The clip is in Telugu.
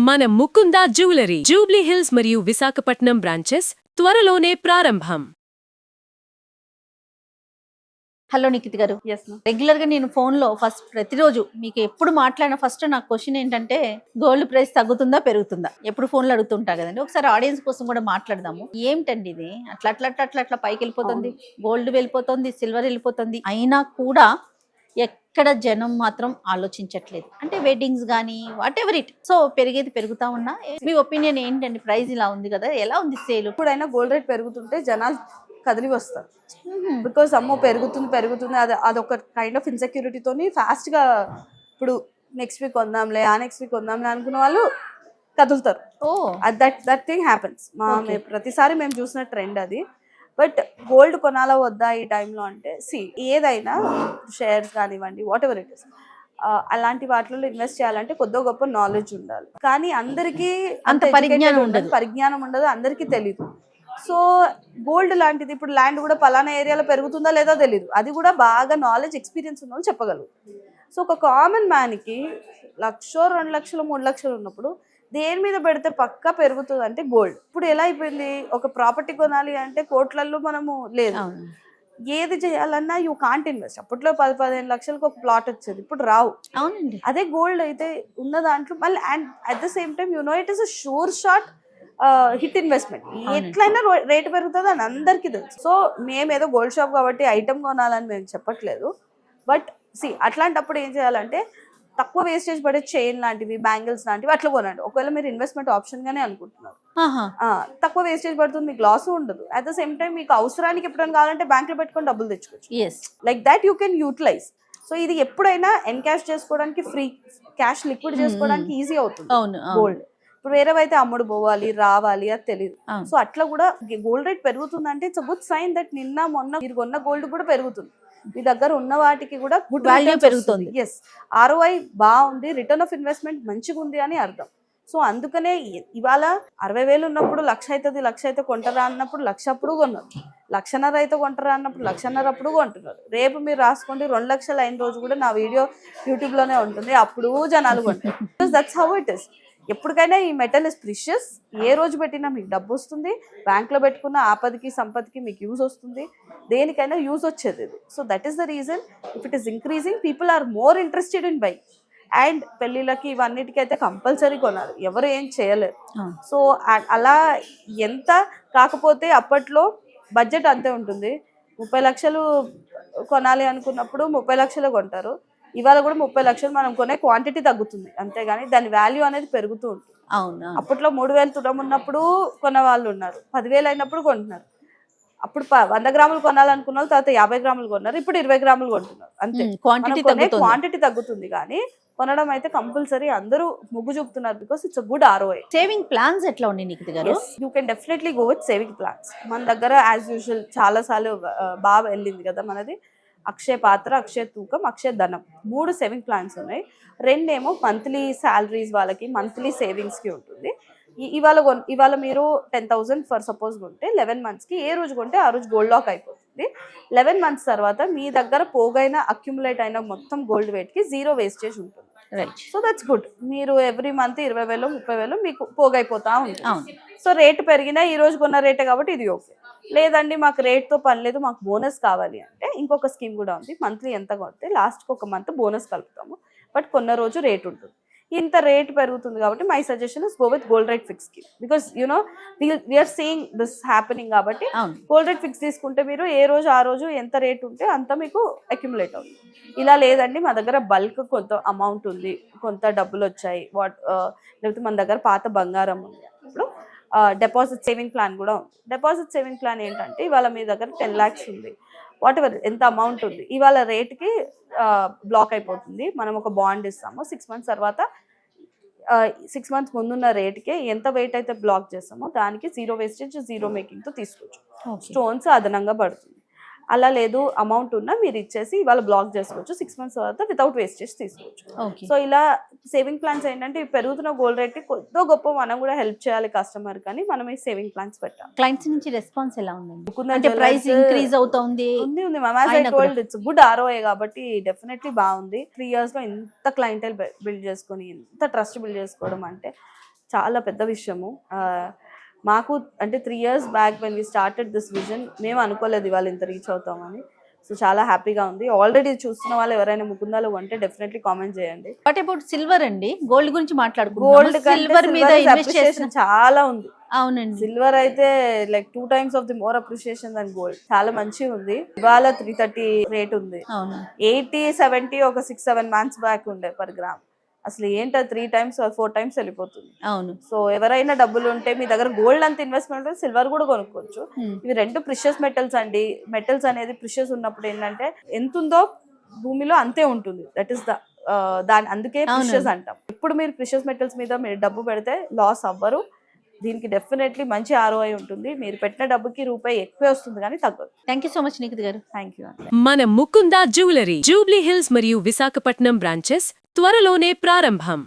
మన ముకుందా జ్యువెలరీ జూబ్లీ హిల్స్ మరియు విశాఖపట్నం బ్రాంచెస్ త్వరలోనే ప్రారంభం. హలో నిఖిత్ గారు. Yes ma'am. రెగ్యులర్ గా నేను ఫోన్ లో ప్రతిరోజు మీకు ఎప్పుడు మాట్లాడిన ఫస్ట్ నా క్వశ్చన్ ఏంటంటే గోల్డ్ ప్రైస్ తగ్గుతుందా పెరుగుతుందా, ఎప్పుడు ఫోన్లో అడుగుతుంటా కదండి. ఒకసారి ఆడియన్స్ కోసం కూడా మాట్లాడదాము. ఏమిటండి ఇది అట్లా అట్లా అట్లా అట్లా అట్లా పైకి వెళ్ళిపోతుంది, గోల్డ్ వెళ్ళిపోతుంది, సిల్వర్ వెళ్ళిపోతుంది, అయినా కూడా ఎక్కడ జనం మాత్రం ఆలోచించట్లేదు. అంటే వెడ్డింగ్స్ కానీ వాట్ ఎవర్ ఇట్, సో పెరిగేది పెరుగుతా ఉన్నా. మీ ఒపీనియన్ ఏంటండి? ప్రైస్ ఇలా ఉంది కదా, ఎలా ఉంది సేల్? ఇప్పుడైనా గోల్డ్ రేట్ పెరుగుతుంటే జనాలు కదిలి వస్తారు. బికాస్ అమ్మో పెరుగుతుంది అదొక కైండ్ ఆఫ్ ఇన్సెక్యూరిటీతోని ఫాస్ట్గా ఇప్పుడు నెక్స్ట్ వీక్ కొందాంలే, ఆ నెక్స్ట్ వీక్ కొందాంలే అనుకున్న వాళ్ళు కదులుతారు. That thing happens. ప్రతిసారి మేము చూసిన ట్రెండ్ అది. బట్ గోల్డ్ కొనాలా వద్దా ఈ టైంలో అంటే, ఏదైనా షేర్స్ కానివ్వండి, వాట్ ఎవర్ ఇట్ ఇస్, అలాంటి వాటిలో ఇన్వెస్ట్ చేయాలంటే కొద్దిగా గొప్ప నాలెడ్జ్ ఉండాలి. కానీ అందరికీ అంత పరిజ్ఞానం ఉండదు, అందరికీ తెలీదు. సో గోల్డ్ లాంటిది, ఇప్పుడు ల్యాండ్ కూడా పలానా ఏరియాలో పెరుగుతుందా లేదా తెలీదు, అది కూడా బాగా నాలెడ్జ్ ఎక్స్పీరియన్స్ ఉన్న వాళ్ళు చెప్పగలరు. సో ఒక కామన్ మ్యాన్కి 1,00,000, 2,00,000, 3,00,000 ఉన్నప్పుడు దేని మీద పెడితే పక్కా పెరుగుతుంది అంటే గోల్డ్. ఇప్పుడు ఎలా అయిపోయింది, ఒక ప్రాపర్టీ కొనాలి అంటే కోట్లల్లో మనము లేదు, ఏది చేయాలన్నా యూ కాంట్ ఇన్వెస్ట్. అప్పట్లో 10-15 లక్షలకు ఒక ప్లాట్ వచ్చేది, ఇప్పుడు రావు. అవునండి. అదే గోల్డ్ అయితే ఉన్న దాంట్లో మళ్ళీ, and at the same time it is a sure shot hit investment. ఎట్లయినా రేటు పెరుగుతుంది అని అందరికీ తెలుసు. సో మేము ఏదో గోల్డ్ షాప్ కాబట్టి ఐటమ్ కొనాలని మేము చెప్పట్లేదు. బట్ అట్లాంటప్పుడు ఏం చేయాలంటే తక్కువ వేస్టేజ్ పడే చైన్ లాంటివి, బ్యాంగిల్స్ లాంటివి అట్లా కొనండి. ఒకవేళ మీరు ఇన్వెస్ట్మెంట్ ఆప్షన్ గానే అనుకుంటున్నారు, తక్కువ వేస్టేజ్ పడుతుంది, మీకు లాస్ ఉండదు. అట్ ద సేమ్ టైం మీకు అవసరానికి ఎప్పుడైనా కావాలంటే బ్యాంక్ లో పెట్టుకొని డబ్బులు తెచ్చుకోవచ్చు. Like that you can utilise. So ఇది ఎప్పుడైనా ఎన్కాష్ చేసుకోవడానికి, ఫ్రీ క్యాష్ లిక్విడ్ చేసుకోవడానికి ఈజీ అవుతుంది గోల్డ్. ఇప్పుడు వేరేవైతే అమ్ముడు పోవాలి, రావాలి, అది తెలియదు. సో అట్లా కూడా గోల్డ్ రేట్ పెరుగుతుందంటే ఇట్స్ గుడ్ సైన్ దట్ నిన్న మొన్న మీరు కొన్న గోల్డ్ కూడా పెరుగుతుంది, మీ దగ్గర ఉన్న వాటికి కూడా గుడ్ వాల్యూ పెరుగుతుంది. ఎస్, ROI బాగుంది, రిటర్న్ ఆఫ్ ఇన్వెస్ట్మెంట్ మంచిగా ఉంది అని అర్థం. సో అందుకనే ఇవాళ 60,000 ఉన్నప్పుడు 1,00,000 అవుతుంది, 1,00,000 అయితే కొంటారా అన్నప్పుడు 1,00,000 అప్పుడు కొన్నారు, 1,50,000 అయితే కొంటారా అన్నప్పుడు 1,50,000 అప్పుడు కొంటున్నారు. రేపు మీరు రాసుకోండి, 2,00,000 అయిన రోజు కూడా నా వీడియో యూట్యూబ్ లోనే ఉంటుంది, అప్పుడు జనాలు కొంటారు. That's how it is. ఎప్పటికైనా ఈ మెటల్ ఇస్ ప్రిషియస్. ఏ రోజు పెట్టినా మీకు డబ్బు వస్తుంది, బ్యాంక్లో పెట్టుకున్న ఆపదకి సంపదకి మీకు యూజ్ వస్తుంది, దేనికైనా యూజ్ వచ్చేది ఇది. So that is the reason, if it is increasing people are more interested in buy. And పెళ్ళిళ్ళకి ఇవన్నిటికీ అయితే కంపల్సరీ కొనాలి, ఎవరు ఏం చేయలేరు. సో అలా ఎంత కాకపోతే అప్పట్లో బడ్జెట్ అంతే ఉంటుంది. 30 లక్షలు కొనాలి అనుకున్నప్పుడు 30 లక్షలు కొంటారు. ఇవాళ కూడా 30 లక్షలు మనం కొనే క్వాంటిటీ తగ్గుతుంది, అంతేగాని దాని వాల్యూ అనేది పెరుగుతూ ఉంటుంది. అప్పట్లో 3,000 తులం ఉన్నప్పుడు కొన్న వాళ్ళు ఉన్నారు, 10,000 అయినప్పుడు కొంటున్నారు. అప్పుడు 100 గ్రాములు కొనాలనుకున్న వాళ్ళు తర్వాత 50 గ్రాములు కొన్నారు, ఇప్పుడు 20 గ్రాములు కొంటున్నారు. అంతే, క్వాంటిటీ తగ్గుతుంది కానీ కొనడం అయితే కంపల్సరీ అందరూ మొగ్గు చూపుతున్నారు. Because it's good ROI. Saving plans ఎట్లా ఉన్నాయి నిఖిత్ గారు? You can definitely go with saving plans. మన దగ్గర యాజ్ యూజువల్ చాలా సార్లు బాగా వెళ్ళింది కదా మనది, అక్షయ పాత్ర, అక్షయ తూకం, అక్షయ ధనం, 3 సేవింగ్ ప్లాన్స్ ఉన్నాయి. 2 ఏమో మంత్లీ శాలరీస్ వాళ్ళకి, మంత్లీ సేవింగ్స్కి ఉంటుంది. ఇవాళ మీరు 10,000 ఫర్ సపోజ్ కొంటే 11 మంత్స్కి ఏ రోజు కొంటే ఆ రోజు గోల్డ్ లాక్ అయిపోతుంది. 11 మంత్స్ తర్వాత మీ దగ్గర పోగైన అక్యుములేట్ అయిన మొత్తం గోల్డ్ వెయిట్కి 0 వేస్టేజ్ ఉంటుంది. So that's good. మీరు ఎవ్రీ మంత్ 20,000, 30,000 మీకు పోగైపోతా ఉంటుంది. సో రేటు పెరిగినా ఈ రోజు కొన్న రేటే కాబట్టి ఇది ఓకే. లేదండి మాకు రేట్తో పని లేదు, మాకు బోనస్ కావాలి అంటే ఇంకొక స్కీమ్ కూడా ఉంది. మంత్లీ ఎంత కొంటే లాస్ట్కి ఒక మంత్ బోనస్ కలుపుతాము, బట్ కొన్న రోజు రేట్ ఉంటుంది. ఇంత రేట్ పెరుగుతుంది కాబట్టి my suggestion is go with gold rate fix scheme. Because we are seeing this happening కాబట్టి గోల్డ్ రేట్ ఫిక్స్ తీసుకుంటే మీరు ఏ రోజు ఆ రోజు ఎంత రేట్ ఉంటే అంత మీకు అక్యుములేట్ అవుతుంది. ఇలా లేదండి మా దగ్గర బల్క్ కొంత అమౌంట్ ఉంది, కొంత డబ్బులు వచ్చాయి, లేకపోతే మన దగ్గర పాత బంగారం ఉంది, ఇప్పుడు డిపాజిట్ సేవింగ్ ప్లాన్ కూడా ఉంది. డిపాజిట్ సేవింగ్ ప్లాన్ ఏంటంటే ఇవాళ మీ దగ్గర 10 lakhs ఉంది, వాట్ ఎవర్ ఎంత అమౌంట్ ఉంది, ఇవాళ రేట్కి బ్లాక్ అయిపోతుంది. మనం ఒక బాండ్ ఇస్తాము, 6 months తర్వాత 6 months ముందున్న రేట్కి ఎంత వెయిట్ అయితే బ్లాక్ చేస్తామో దానికి 0 వేస్టేజ్, 0 మేకింగ్తో తీసుకోవచ్చు. స్టోన్స్ అదనంగా పడుతుంది. అలా లేదు అమౌంట్ ఉన్నా మీరు ఇచ్చేసి ఇవాళ బ్లాక్ చేసుకోవచ్చు, 6 months తర్వాత వితౌట్ వేస్టేజ్ తీసుకోవచ్చు. సో ఇలా సేవింగ్ ప్లాన్స్ ఏంటంటే పెరుగుతున్న గోల్డ్ రేట్ కి కొద్దిగా గొప్ప మనం కూడా హెల్ప్ చేయాలి కస్టమర్ కానీ మనం ఈ సేవింగ్ ప్లాన్స్ పెట్టాలి. క్లయింట్స్ నుంచి రెస్పాన్స్ ఎలా ఉందండి? ప్రైస్ ఇంక్రీజ్ అవుతుంది ఇట్స్ గుడ్ ROI కాబట్టి డెఫినెట్లీ బాగుంది. 3 years లో ఇంత క్లయింటైల్ బిల్డ్ చేసుకొని ఇంత ట్రస్ట్ బిల్డ్ చేసుకోవడం అంటే చాలా పెద్ద విషయము. మాకు అంటే 3 years back when we started this vision మేము అనుకోలేదు ఇవాళ ఇంత రీచ్ అవుతామని. సో చాలా హ్యాపీగా ఉంది. ఆల్రెడీ చూస్తున్న వాళ్ళు ఎవరైనా ముకుందాలో ఉంటే డెఫినెట్లీ కామెంట్ చేయండి. వాట్ అబౌట్ సిల్వర్ అండి? గోల్డ్ గురించి గోల్డ్ మాట్లాడుకుంటున్నాము. సిల్వర్ మీద ఇన్వెస్ట్ చేసిన చాలా ఉంది. అవునండి. సిల్వర్ అయితే like 2 times of the more appreciation than gold. చాలా మంచిగా ఉంది. ఇవాళ 330 రేట్ ఉంది. అవును. 80-70 ఒక 6-7 months బ్యాక్ ఉండే పర్ గ్రామ్. అసలు ఏంటో 3 times or 4 times వెళ్ళిపోతుంది. అవును. సో ఎవరైనా డబ్బులు ఉంటే మీ దగ్గర గోల్డ్ అంత ఇన్వెస్ట్మెంట్ సిల్వర్ కూడా కొనుక్కోవచ్చు. ఇవి 2 ప్రిషియస్ మెటల్స్ అండి. మెటల్స్ అనేది ప్రిషియస్ ఉన్నప్పుడు ఏంటంటే ఎంత ఉందో భూమిలో అంతే ఉంటుంది. దట్ ఈస్ దాని అందుకే ప్రిషియస్ అంటాం. ఇప్పుడు మీరు ప్రిషియస్ మెటల్స్ మీద మీరు డబ్బు పెడితే లాస్ అవ్వరు. దీనికి డెఫినెట్లీ మంచి ROI ఉంటుంది. మీరు పెట్టిన డబ్బుకి రూపాయి ఎక్కువే వస్తుంది కానీ తగ్గదు. Thank you so much Nikhith గారు. Thank you. మన ముకుందా జ్యువెలరీ జూబ్లీ హిల్స్ మరియు విశాఖపట్నం బ్రాంచెస్ త్వరలోనే ప్రారంభం.